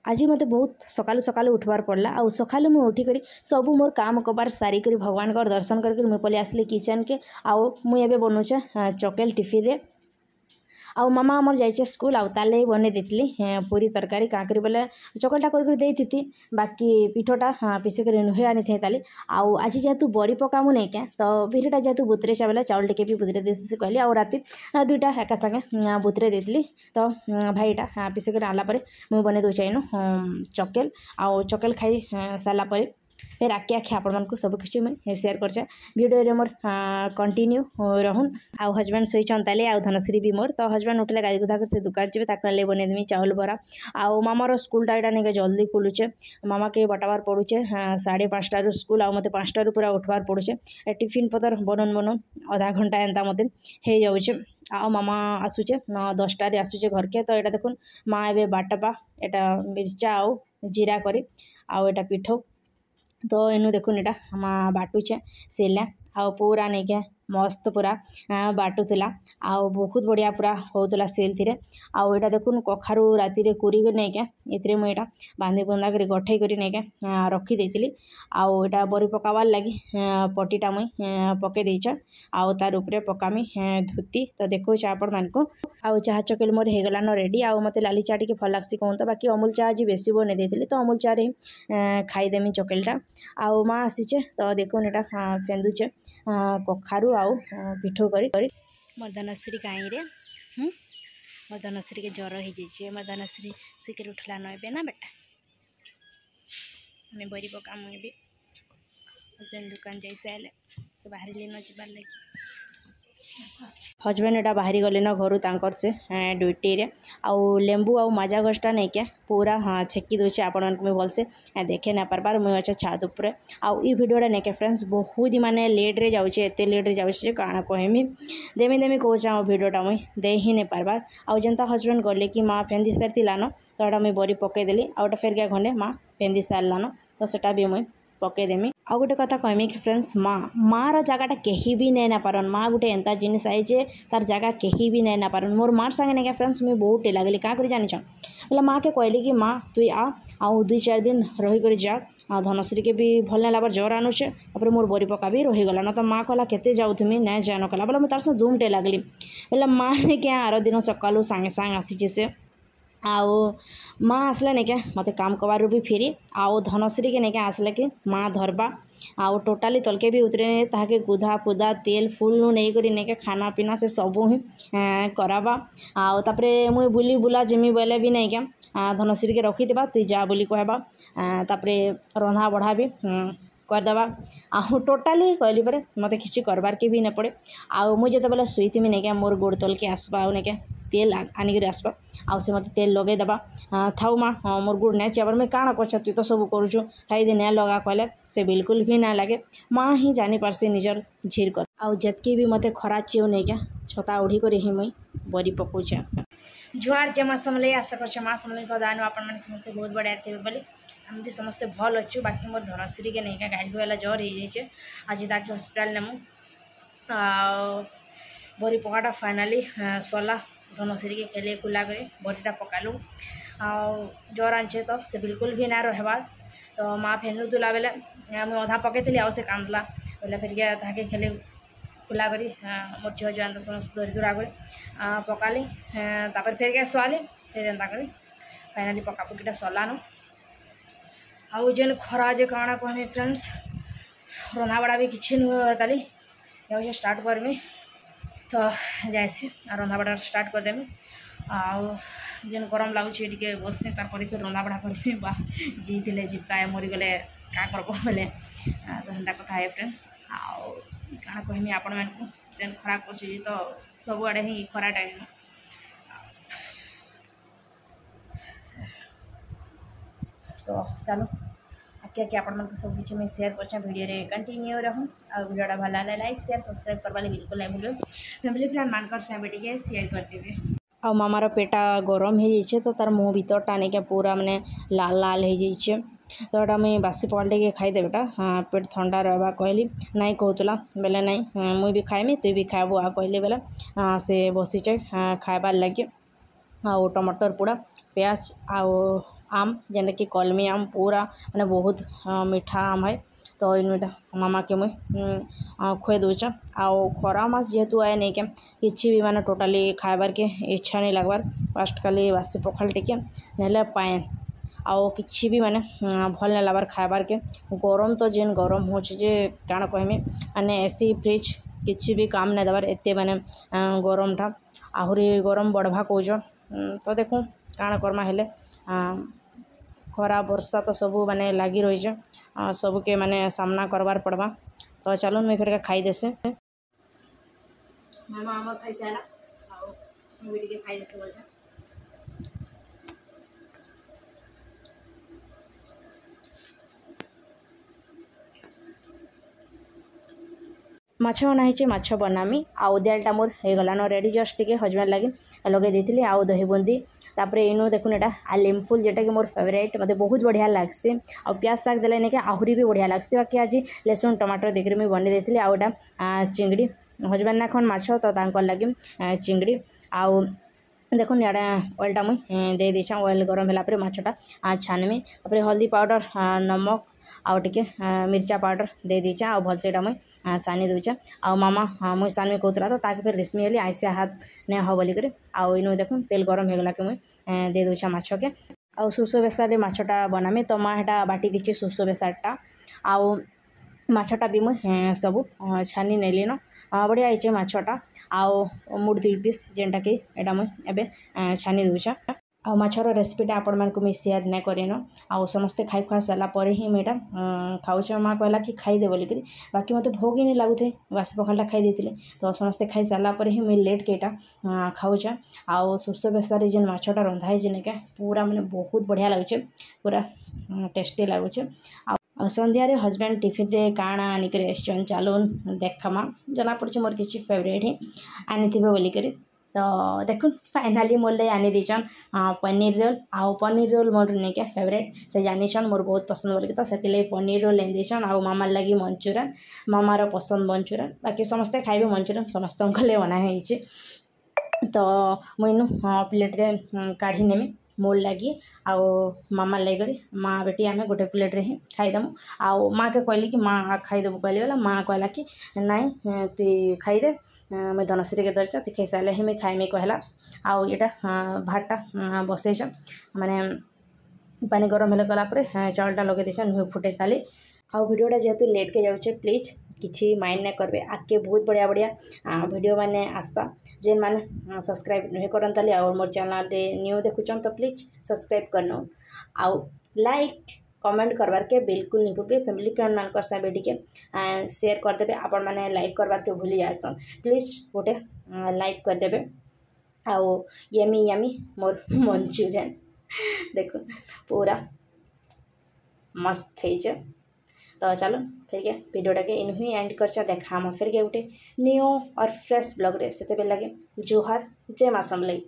आज मते बहुत सकालू सकालू उठवार पड़ला। आउ सकालू मुझे उठिक सब मोर काम कबार सारिक भगवान का दर्शन करके मुझे पलि आसली किचन के। आउ मुझे बनाऊे चकेल टिफिन रे। आउ मामा आमर जाइए स्कूल आउ तार लगे बने देती पूरी तरकारी काकरी बोले चकलटा करती बाकी पिठटा पिसिक नुहे आनी थे ताली। आउ आज जेहेतु बड़ी पकामु नहीं क्या तो बिरीटा जेहेतु बुतरे चावल चाउल टिके भी बुतरे देती कहली। आउ राति दुईटा एका सागे बुतरे देती तो भाईटा पिसिक आला मुझे बने दूचे इनु चकेल। आउ चकेल खाई सारापर फिर आके आखे आपण सबकि मुझे सेयार कर भिडियो मोर कंटिन्यू रहून। आउ हजबैंड शोचन ताले आउ धनश्री भी मोर तो हजबैंड उठले गाड़ी गुधा कर से दुकान जी ताकि बनईदेमी चाउल बरा। आउ मामार स्कूलटा यहाँ नहीं जल्दी खुलुचे मामा के बटाबार पड़ुचे 5:30 स्कूल आउ मते 5 पूरा उठवार पड़ुचे। टिफिन पतर बनन बनन आधा घंटा एंता मते हो जाऊे। आउ मामा आसुचे 10टारे आसुचे घर के तो यहाँ देखुन माँ एवं बाटपा यहाँ मिर्चा आउ जीरा करी आउ यहाँ पिठो तो इनू देखुन यहाँ माँ बाटुचे सिला आउ पूरा नहीं क्या मस्त पूरा बाटुला आउ बहुत बढ़िया पूरा होता सेल थी। आउ यहाँ देखुन कखारू राति रे कुरी नहीं क्या ये मुझे बांधी बुंदा कर गठे कर नहीं क्या रखीदी। आउ यहाँ बरी पकाबार लगी पटीटा मुई पके देच आउ तार उपरे पकामी धोती तो देखो आपण मान को। आउ चाह चकेल मोर हो गलान रेडी। आउ मते लाली चाह टी भल लग्सी कहूँ तो बाकी अमूल चाह आज बेसी बन देती तो अमूल चाह रे खाईदेमी चकेलटा। आउ माँ आसीचे तो देखो यहाँ फेंदुचे कखारू आउ पिठो करी मोर धनश्री कहीं रे मोर धनश्री के ज्वर हो जाइए। मोर धनश्री सिकर उठला नए ना बेटा हमें बरी पका मुझे भी हजबैंड दुकान जैसे आए तो बाहर न जाबार लगी हजबैंड एटा बाहर गले न घर तांकर से ड्यूटी रे। आउ लेंबू आउ माजा गछटा नहीं क्या पूरा छेकी दूचे आपण मैं भलसे देखे ना पारबार मुझे अच्छे छात उपरे। आउ ई वीडियोटा नहीं क्या फ्रेंड्स बहुत ही माने लेट रे जाऊे एत लेट रे जाऊे काଣା कहमी देमी कौचे वीडियोटा मुई दे ही नहीं पारबार। आउ जनता हजबैंड गले कि माँ फेंदी सारी लान तो यहाँ मुझे बरी पकईदेली आउटा फेर क्या घंटे माँ फेंदी सारान तो सेटा भी मुई पकईदेमी। आउ गोटे कथा कहमी कि फ्रेंड्स माँ रो जगहटा कहीं भी नहीं ना पारन माँ गोटे एंता जिनिस आई जे तार जगह कहीं भी नहीं ना पारन। मोर मार संगे नहीं क्या फ्रेंड्स मुझे बहुत टे लगली क्या कर जानी बोले माँ के कहली कि माँ तुई आउ 2-4 दिन रहीकर जा धनश्री के भी भल नहीं लाबार ज्वर आनुचे तापर मोर बरी पका भी रहीगला ना तो माँ कहला केते जाऊ तुम नहीं जान कहला बोले मुझे तार धूम टे लगली बोले माँ ने क्या आर दिन सकालू सांगे सांग आसीचे से। आउ माँ आसला नहीं क्या मत काम कबार भी फेरी आउ धनश्री के नहीं क्या आसला कि माँ धरबा आउ टोटाली तलके भी उतरे ताके गुधा फुदा तेल फुल नहीं करी नहीं क्या खाना पीना से सबू ही कराबा। आउ तापरे मुई बुली बुला जिमी बोले भी नहीं क्या धनश्री के रखी देबा तुई जा बोली कहबा तापरे रंधा बढ़ा भी करदेबा। आउ टोटाली कहली पर मत किसी करबार के भी नहीं पड़े। आउ मुझे तो बोले शुईथी नहीं क्या मोर गोड़ तल के आसबा आउ नहीं क्या तेल आनिक आसबा आउ से मत तेल लगे देबा थाउ माँ मोर गोड़ नहीं चाबर मैं काଣା कर तु तो सब करुचु खाई नहीं लगा कहले से बिल्कुल भी ना लगे माँ ही जानी पारसी निजर झीर कर। आउ जतकी भी मत खरा चिव नहीं क्या छता उड़ी कर ही मुई बरी पकाऊे। जुआर जमा समले आशा कर माँ समले दानु आपण मैंने समस्ते बहुत बढ़िया थे बोली आम भी समस्ते भल अच्छु। बाकी मोर धनश्री के नहीं क्या गाड़ी वाला ज्वर हो जाए आज ताकि हस्पिटाल नेमु बरी पकाटा फाइनाली सरला धनश्री के खेले खुला कर बरीटा पकालु आउ ज्वर आनछे तो से बिल्कुल भी ना रहबार तो माँ फेंदू तुला बेले मुझे अधा पकई आउ से कांदला बोले फिर क्या ताके खेले खुला करी मोर झील जो तो समस्त धरी धुरा कर पकाली तापर फिर क्या शुआली फिर एंता करी फाइनाली पकापुकीटा सरलानु। आउ जेन खरा जे काଣା कहमी फ्रेंड्स रंधा बड़ा भी किसी नुह ताली जाऊे स्टार्ट करमी तो जाएसी रंधा बड़ा स्टार्ट करदेमी। आउ जेन गरम लगुच टे बससे तार फिर रंधा बड़ा करमी बा जी थे जीविका मरीगले क्या करब बोले तो हेन्ता कथा है फ्रेंड्स। आउ काଣା कहमी आपण मानकु जेन खरा कर तो सबुआड़े ही खरा टाइम तो चलो आके आपण सब किसी मैं शेयर कर वीडियो रे कंटिन्यू रहूँ आ वीडियोटा भल लगे लाइक शेयर सब्सक्राइब करवा बिल्कुल नहीं भूल फैमिली फ्रेंड मानकर साथ टे शेयर करदेवे। आ मामार पेटा गरम हो जाइए तो तार मुँह भीतरटा नहीं क्या पूरा माने लाल लाल हो जाइए तो यहाँ मुझे बासी पकड़ टे खाईदेवेटा पेट ठंडा रहा कहली नाई कहला बेले नाई मुई भी खाइमी तुई भी खाबू आ कहली बेले से बसीचे खाबार लगे आउ टमाटर पोड़ा प्याज आउ आम जेनटा कि कलमी आम पूरा माने बहुत मीठा आम है। तो इनटा मामा के मुई खुए दूचा। आउ खरा मास जेहेतु आए नहीं के किसी भी माने टोटाली खाइबार के इच्छा नहीं लगवार फास्ट खाली बासी पखाल टिके नेले पाए आउ किसी भी माने भल नहीं लगवार खाइबार के गरम तो जेन गरम हो जे काण कहमी माने एसी फ्रिज किसी भी काम नहीं देवार एते माने गरम टा आहुरी गरम बढ़वा कौच। तो देखूँ काण करमा हेले खरा वर्षा तो सबू माने लगी रही है सबू के माने सामना करवार पड़वा। तो चलो मैं फिर खाई देसे मामा आम खाई सारा खाई देसे बोल माछ बनाई माछ बनामी आउ दालटा मोर हो गलान रेडी जस्ट टिके हजबैंड लगे लगे देती आउ दही बुंदी तापर इनु देखुन एटा आलिम फुल जेटा कि मोर फेवरेट मते बहुत बढ़िया लागसी आ प्याज साग देले नहीं आहुरी भी बढ़िया लागसी। बाकी आज लहसुन टमाटर देकर मुझे बनी देती आउ एटा चिंगड़ी हजबैंड ना खन माछ तो तांकर लगे चिंगड़ी आउ देखुन इे ऑयलटा मुई दे दीछा ऑयल गरम है माछटा छानमी तापर हल्दी पाउडर नमक आउ टिके मिर्चा पाउडर दे दीछा आउ भलसेटा मुई सानी दूचा आउ मामा मुई सानमी कहूला तो ताकि फिर रेशमी हेली आइसिया हाथ नहीं हो बोलिक आउ इनु देखुन तेल गरम होगला के मुई दे दूचा माछ के आउ सुरस बेसार माछटा बनामी तो माँ हेटा बाटी दीची सुरस बेसारटा आउ माछटा भी मुई सबू छानी नेली न बढ़िया होचे माछटा आउ मुड़ 2 पीस जेनटा कि एटा मुई एबे छानी दूचा आ माछर रेसिपीटा आपण मानकु मुई शेयर नहीं करेन आउ समस्ते खाई खुआ सारा पर ही मुझा खाऊे माँ कहला कि खाईदे बोलिक बाकी मत भोग ही नहीं लगुथे बासी पखालटा खाई देते तो समस्ते खाई सारा पर ही मुई लेट के इटा खाऊचे आउ सुरस बेसार जेन माछटा रंधाई जेने क्या पूरा माने बहुत बढ़िया लगे पूरा टेस्टी लगुचे। संध्यारे हजबैंड टिफिन रे काଣା आनिक एसचन चलून देखमा जना पड़ी मोर किसी फेवरेट ही आनी थे बोलिक तो देखुन फाइनाली मोर ले आनी दीचन पनीर रोल आउ पनीर रोल मोर नहीं क्या फेवरेट से जानीछन मोर बहुत पसंद बोलिक तो से पनीर रोल ले दीचन आउ मामार लगी मंचूरियन मामार पसंद मंचूरियन बाकी समस्ते खाइबे मंचूरियन समस्त बनाई तो मुझे प्लेट रे काढ़ी नेमी मोर लगी आउ मामा लेकर माँ बेटी आम गोटे प्लेट रे ही खाईदेमु आउ माँ के कहली कि माँ खाईदेबू कहली बोला माँ कहला कि नाई तु खाईदे मैं धनश्री के दरचा तु खाई सारे ही मैं खाइमी कहला आउ यहाँ भातटा बसईच माने पानी गरम हेले गलापर चाउलटा लगे देछ नुह फुटे ताली आउ वीडियोटा जेहेतु लेट के जाऊे प्लीज किसी माइंड नहीं करबे आगे बहुत बढ़िया बढ़िया वीडियो माने आसता जेन माने सब्सक्राइब नहीं करन ताली और मोर चैनल रे न्यू देखुचन तो प्लीज सब्सक्राइब करनो आउ लाइक कमेंट करवार के बिल्कुल नहीं भूलबे फैमिली फ्रेंड मान साथ बेटी के शेयर करदेवे आपण मैंने लाइक करवार के भूली जासन प्लीज गोटे लाइक करदेवे आउ यमी यमी मोर मंचूरियन देखो पूरा मस्त है। तो चलो फिर के वीडियोटा के इन ही एंड कर देखा फिर के गोटे न्यू और फ्रेश ब्लॉग रे से लगे जुहार जय माँ समलई।